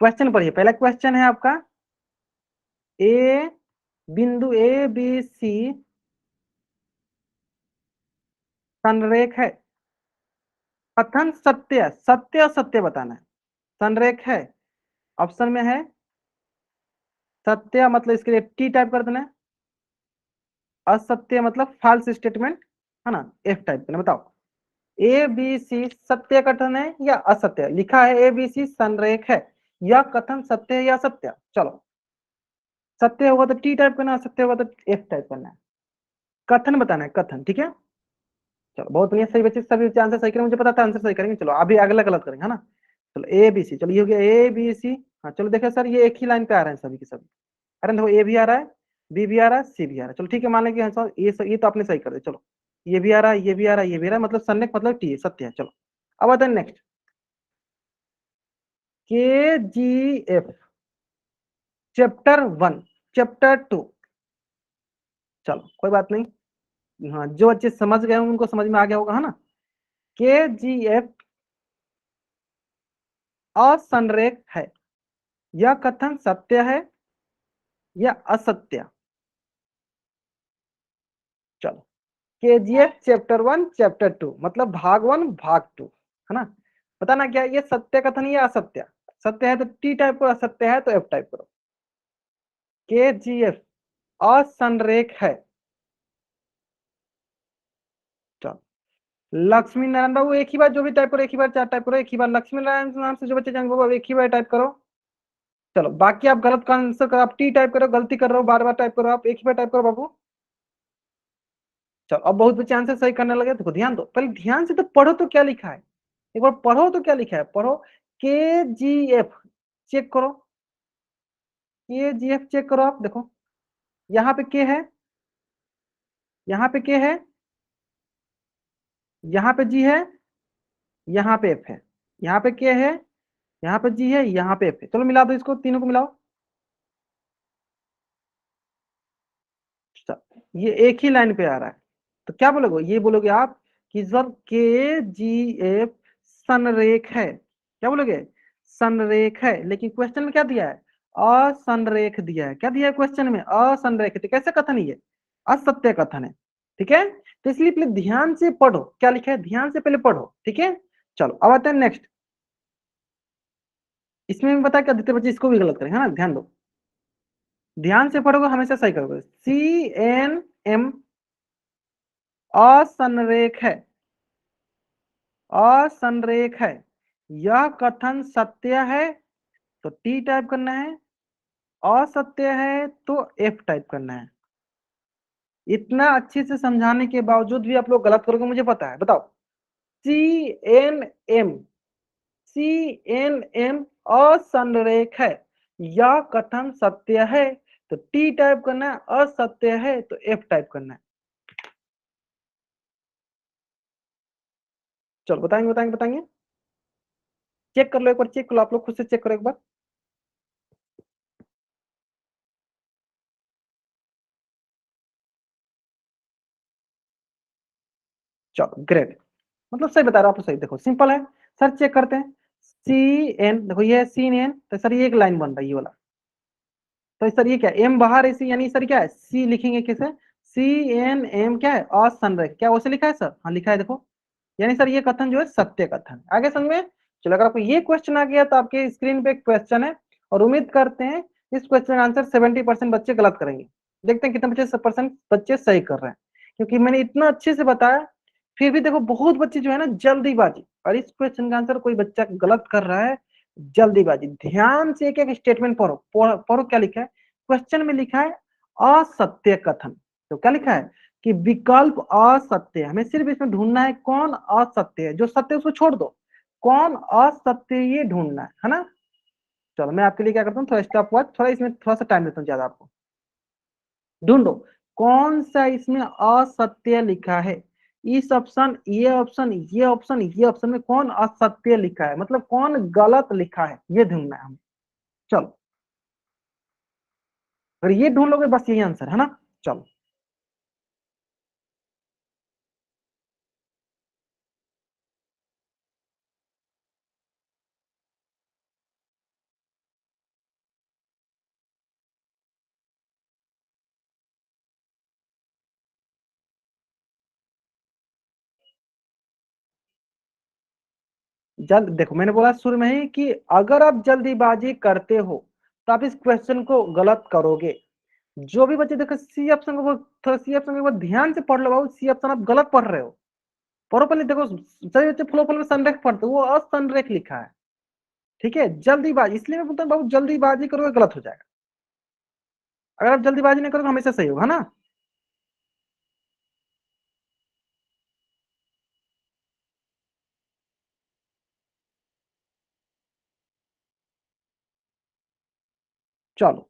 क्वेश्चन पढ़िए, पहला क्वेश्चन है आपका, ए बिंदु ए बी सी संरेख है, कथन सत्य, सत्य और सत्य बताना है। संरेख है, ऑप्शन में है सत्य मतलब इसके लिए टी टाइप कर देना है, असत्य मतलब फॉल्स स्टेटमेंट, है ना, एफ टाइप करना। बताओ ए बी सी सत्य कथन है या असत्य? लिखा है ए बी सी संरेख है, या कथन सत्य है या असत्य? चलो सत्य होगा तो टी टाइप करना, असत्य होगा तो एफ टाइप करना है। कथन बताना है, कथन, ठीक है? चलो बहुत बढ़िया, सही बच्चे, सभी बच्चे आंसर सही करेंगे, मुझे पता था आंसर सही करेंगे। चलो अभी अगला गलत करेंगे, है ना? चलो ए बी सी, चलो ये हो गया ए बी सी। हाँ चलो देखो सर ये एक ही लाइन पे आ रहे हैं सभी के सभी। अरे देखो ए भी आ रहा है, बी भी आ रहा है, सी भी आ रहा है। चलो ठीक है, मान लें कि आंसर ये तो आपने सही कर दिया। चलो ये भी आ रहा है, ये भी आ रहा है, ये भी आ रहा है, मतलब सन्निक मतलब टी सत्य है। चलो अब आता है नेक्स्ट, के जी एफ चैप्टर 1 चैप्टर 2। चलो कोई बात नहीं, हाँ जो अच्छे समझ गए होंगे उनको समझ में आ गया होगा, है ना? के जी एफ असंरेख है, यह कथन सत्य है या असत्य? चलो केजीएफ चैप्टर 1 चैप्टर 2 मतलब भाग 1 भाग 2, है ना? बताना क्या ये सत्य कथन या असत्य? सत्य है तो टी टाइप करो, असत्य है तो एफ टाइप करो। केजीएफ असंरेख है। चलो लक्ष्मी नारायण बाबू एक ही बार जो भी टाइप करो, एक ही बार चार टाइप करो, एक ही बार लक्ष्मी नारायण नाम से जो बच्चे जाएंगे वो एक ही बार टाइप करो। चलो बाकी आप गलत का आंसर करो, आप टी टाइप करो, गलती कर रहे हो बार बार टाइप करो, आप एक ही बार टाइप करो बाबू। चलो अब बहुत बच्चे आंसर सही करने लगे, देखो ध्यान दो, पहले ध्यान से तो पढ़ो तो क्या लिखा है, एक बार पढ़ो तो क्या लिखा है, पढ़ो। के जी एफ चेक करो, के जी एफ चेक करो, आप देखो यहाँ पे के है, यहाँ पे के है, यहाँ पे जी है, यहाँ पे एफ है, यहाँ पे के है, यहाँ पे जी है, यहाँ पे एफ है। चलो मिला दो इसको, तीनों को मिलाओ। ये एक ही लाइन पे आ रहा है, तो क्या बोलोगे, ये बोलोगे आप कि सर के जी एफ संरेख है, क्या बोलोगे, संरेख है। लेकिन क्वेश्चन में क्या दिया है, असंरेख दिया है। क्या दिया है क्वेश्चन में, असंरेख, तो कैसे कथन है ये, असत्य कथन है, ठीक है? तो इसलिए पहले ध्यान से पढ़ो क्या लिखा है, ध्यान से पहले पढ़ो, ठीक है? चलो अब आते हैं नेक्स्ट। इसमें भी पता है क्या देते बच्चे, इसको भी गलत करेंगे, है ना? ध्यान दो, ध्यान से पढ़ोगे हमेशा सही करोगे। सी एन एम असंरेख है, असंरेख है, यह कथन सत्य है तो टी टाइप करना है, असत्य है तो एफ टाइप करना है। इतना अच्छे से समझाने के बावजूद भी आप लोग गलत करोगे, मुझे पता है। बताओ C N M, C N M असंरेख है, यह कथन सत्य है तो टी टाइप करना है, असत्य है तो एफ टाइप करना है। चलो बताएंगे बताएंगे बताएंगे, चेक कर लो एक बार, चेक कर लो, आप लोग खुद से चेक करो एक बार। चलो ग्रेट, मतलब सही बता रहा हूं, आप सही। देखो सिंपल है सर, चेक करते हैं। सी एन, देखो ये है सी एन, तो सर ये एक लाइन बन रहा है ये वाला, तो सर ये क्या एम बाहर ऐसी, यानी सर क्या है सी लिखेंगे कैसे, सी एन एम क्या है असंरेख, क्या वैसे लिखा है सर? हाँ लिखा है देखो, यानी सर ये कथन जो है सत्य कथन। आगे समझ में? चलो अगर आपको ये क्वेश्चन आ गया तो आपके स्क्रीन पे एक क्वेश्चन है और उम्मीद करते हैं इस क्वेश्चन का आंसर 70% बच्चे गलत करेंगे। देखते हैं कितने बच्चे परसेंट बच्चे सही कर रहे हैं, क्योंकि मैंने इतना अच्छे से बताया फिर भी देखो बहुत बच्चे जो है ना जल्दीबाजी, और इस क्वेश्चन का आंसर कोई बच्चा गलत कर रहा है जल्दीबाजी। ध्यान से एक एक स्टेटमेंट पढ़ो, पढ़ो क्या लिखा है क्वेश्चन में। लिखा है असत्य कथन, तो क्या लिखा है कि विकल्प असत्य है। हमें सिर्फ इसमें ढूंढना है कौन असत्य है, जो सत्य है उसको छोड़ दो, कौन असत्य ये ढूंढना है ना। चलो मैं आपके लिए क्या करता हूँ, थोड़ा स्टॉप वॉच, थोड़ा इसमें थोड़ा सा टाइम देता हूँ ज्यादा आपको। ढूंढो कौन सा इसमें असत्य लिखा है। इस ऑप्शन, ये ऑप्शन, ये ऑप्शन, ये ऑप्शन में कौन असत्य लिखा है, मतलब कौन गलत लिखा है, ये ढूंढना है हमें। चलो अगर ये ढूंढ लोगे बस यही आंसर है ना। चलो जल्द देखो, मैंने बोला शुरू में ही कि अगर आप जल्दीबाजी करते हो तो आप इस क्वेश्चन को गलत करोगे। जो भी बच्चे देखो सी ऑप्शन को, थोड़ा सी ऑप्शन को ध्यान से पढ़ लो बाबू, सी ऑप्शन आप गलत पढ़ रहे हो। पढ़ो पहले, देखो सभी बच्चे फ्लो फ्लो में संरेख पढ़ते, वो असंरेख लिखा है। ठीक है, जल्दीबाजी, इसलिए मैं बोलता हूँ बाबू जल्दीबाजी करोगे गलत हो जाएगा। अगर आप जल्दीबाजी नहीं करोगे हमेशा सही होगा ना। चलो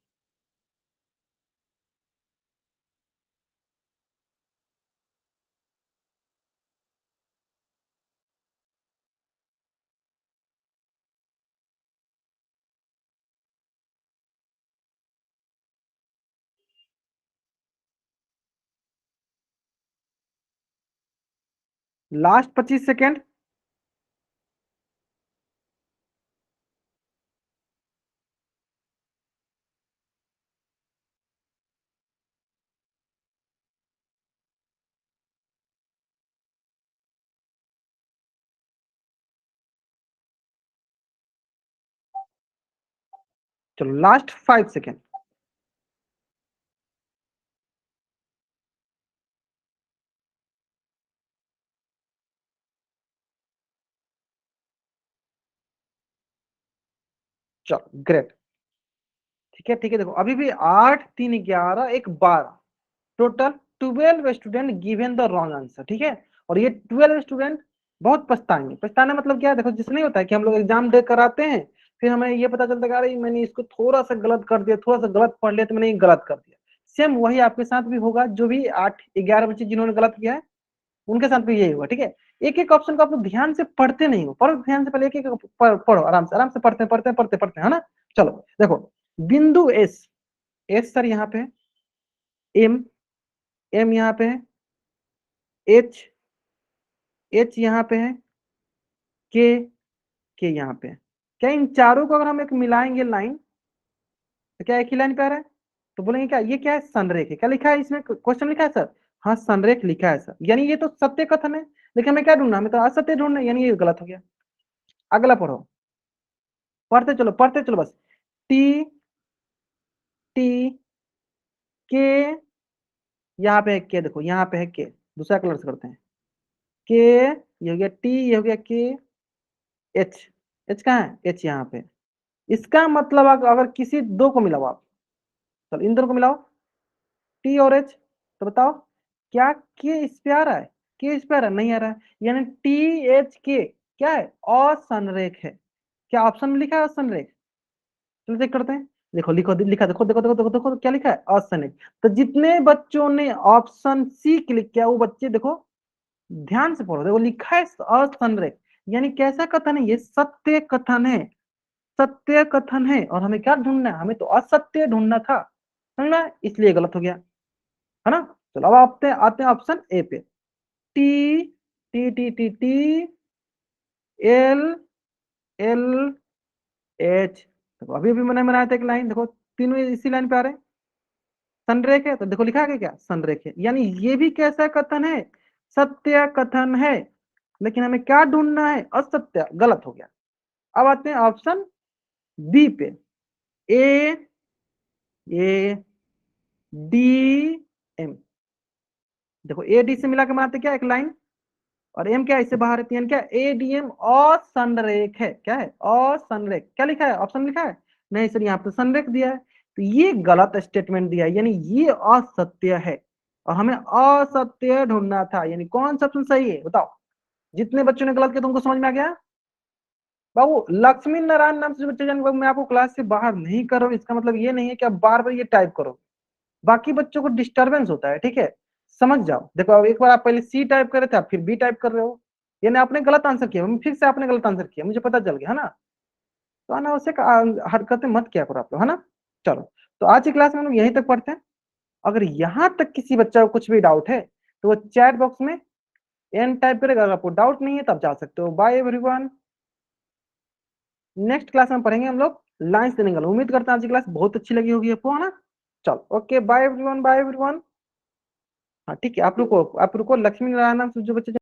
लास्ट 25 सेकेंड। चलो लास्ट 5 सेकेंड। चलो ग्रेट। ठीक है ठीक है, देखो अभी भी 8 3 11 1 12, total 12 student given the wrong answer. ठीक है, और ये 12 स्टूडेंट बहुत पछताएंगे। पछताना मतलब क्या है, देखो जिससे नहीं होता है कि हम लोग एग्जाम दे कर आते हैं फिर हमें ये पता चलता है कि अरे मैंने इसको थोड़ा सा गलत कर दिया, थोड़ा सा गलत पढ़ लिया तो मैंने ये गलत कर दिया। सेम वही आपके साथ भी होगा, जो भी 8 11 बच्चे जिन्होंने गलत किया है उनके साथ भी यही हुआ। ठीक है, एक एक ऑप्शन को आप लोग ध्यान से पढ़ते नहीं हो, पढ़ो ध्यान से, पहले एक एक पढ़ो, आराम से पढ़ते पढ़ते पढ़ते पढ़ते है ना। चलो देखो, बिंदु एस, एस सर यहाँ पे है, एम, एम यहाँ पे है, एच, एच यहाँ पे है, के यहाँ पे है। क्या इन चारों को अगर हम एक मिलाएंगे लाइन तो क्या एक ही लाइन पे आ रहा है? तो बोलेंगे क्या ये क्या है, संरेख है। क्या लिखा है इसमें, क्वेश्चन लिखा है सर? हाँ संरेख लिखा है सर, यानी ये तो सत्य कथन है। लेकिन हमें क्या ढूंढना, हमें तो असत्य ढूंढना है, यानी ये गलत हो गया। अगला पढ़ो, पढ़ते चलो बस। टी, टी, के, यहाँ पे है के, देखो यहाँ पे है के, दूसरा कलर से करते हैं। के, ये हो गया टी, ये हो गया के, एच, एच कहाँ है, एच यहाँ पे। इसका मतलब अगर किसी दो को मिलाओ आप, चलो इन दोनों को मिलाओ, टी और एच, तो बताओ क्या के इस पे आ रहा है, के इस पे आ रहा है? नहीं आ रहा है, यानी टी एच के क्या है, असंरेख है। क्या ऑप्शन में लिखा है असंरेख? चलो चेक करते हैं। देखो लिखो, लिखा, देखो देखो देखो देखो देखो क्या लिखा है, असंरेख। तो जितने बच्चों ने ऑप्शन सी क्लिक किया वो बच्चे देखो ध्यान से पढ़ो, देखो लिखा है असंरेख, यानी कैसा कथन है ये, सत्य कथन है। सत्य कथन है, और हमें क्या ढूंढना है, हमें तो असत्य ढूंढना था, समझना, इसलिए गलत हो गया है ना। चलो अब आते हैं ऑप्शन ए पे। T, T T T T, L, L, H. देखो अभी भी मैंने बनाया था एक लाइन, देखो तीनों इसी लाइन पे आ रहे हैं। संरेख है, तो देखो लिखा है क्या, संरेख है, यानी ये भी कैसा कथन है, सत्य कथन है। लेकिन हमें क्या ढूंढना है? असत्य, गलत हो गया। अब आते हैं ऑप्शन बी पे, ए डी एम। देखो ए डी से मिला के बनाते क्या, एक लाइन, और एम क्या इससे बाहर है, क्या एडीएम असंरेख है, क्या है असंरेख। क्या लिखा है, ऑप्शन लिखा है? नहीं सर, यहाँ पे संरेख दिया है, तो ये गलत स्टेटमेंट दिया है, यानी ये असत्य है, और हमें असत्य ढूंढना था, यानी कौन सा ऑप्शन सही है बताओ। जितने बच्चों ने गलत किया तुमको समझ में आ गया? बाबू लक्ष्मी नारायण नाम से जो बच्चे जान, मैं आपको क्लास से बाहर नहीं कर रहा हूँ, इसका मतलब ये नहीं है कि आप बार बार ये टाइप करो, बाकी बच्चों को डिस्टरबेंस होता है, ठीक है, समझ जाओ। देखो अब एक बार आप पहले सी टाइप कर रहे थे, आप फिर बी टाइप कर रहे हो, यानी आपने गलत आंसर किया, फिर से आपने गलत आंसर किया, मुझे पता चल गया है ना। तो अनावश्यक हरकतें मत किया करो आप लोग, है ना। चलो, तो आज की क्लास में हम लोग यहीं तक पढ़ते हैं। अगर यहां तक किसी बच्चा को कुछ भी डाउट है तो वो चैट बॉक्स में एन टाइप करेगा, अगर आपको डाउट नहीं है तब जा सकते हो। बाय एवरीवन, नेक्स्ट क्लास में पढ़ेंगे हम लोग लाइन्स एंड एंगल। उम्मीद करता हूं आज की क्लास बहुत अच्छी लगी होगी आपको, है ना। चलो okay, bye everyone, bye everyone. हाँ ठीक है, आप रुको लक्ष्मी नारायण नाम से जो बच्चे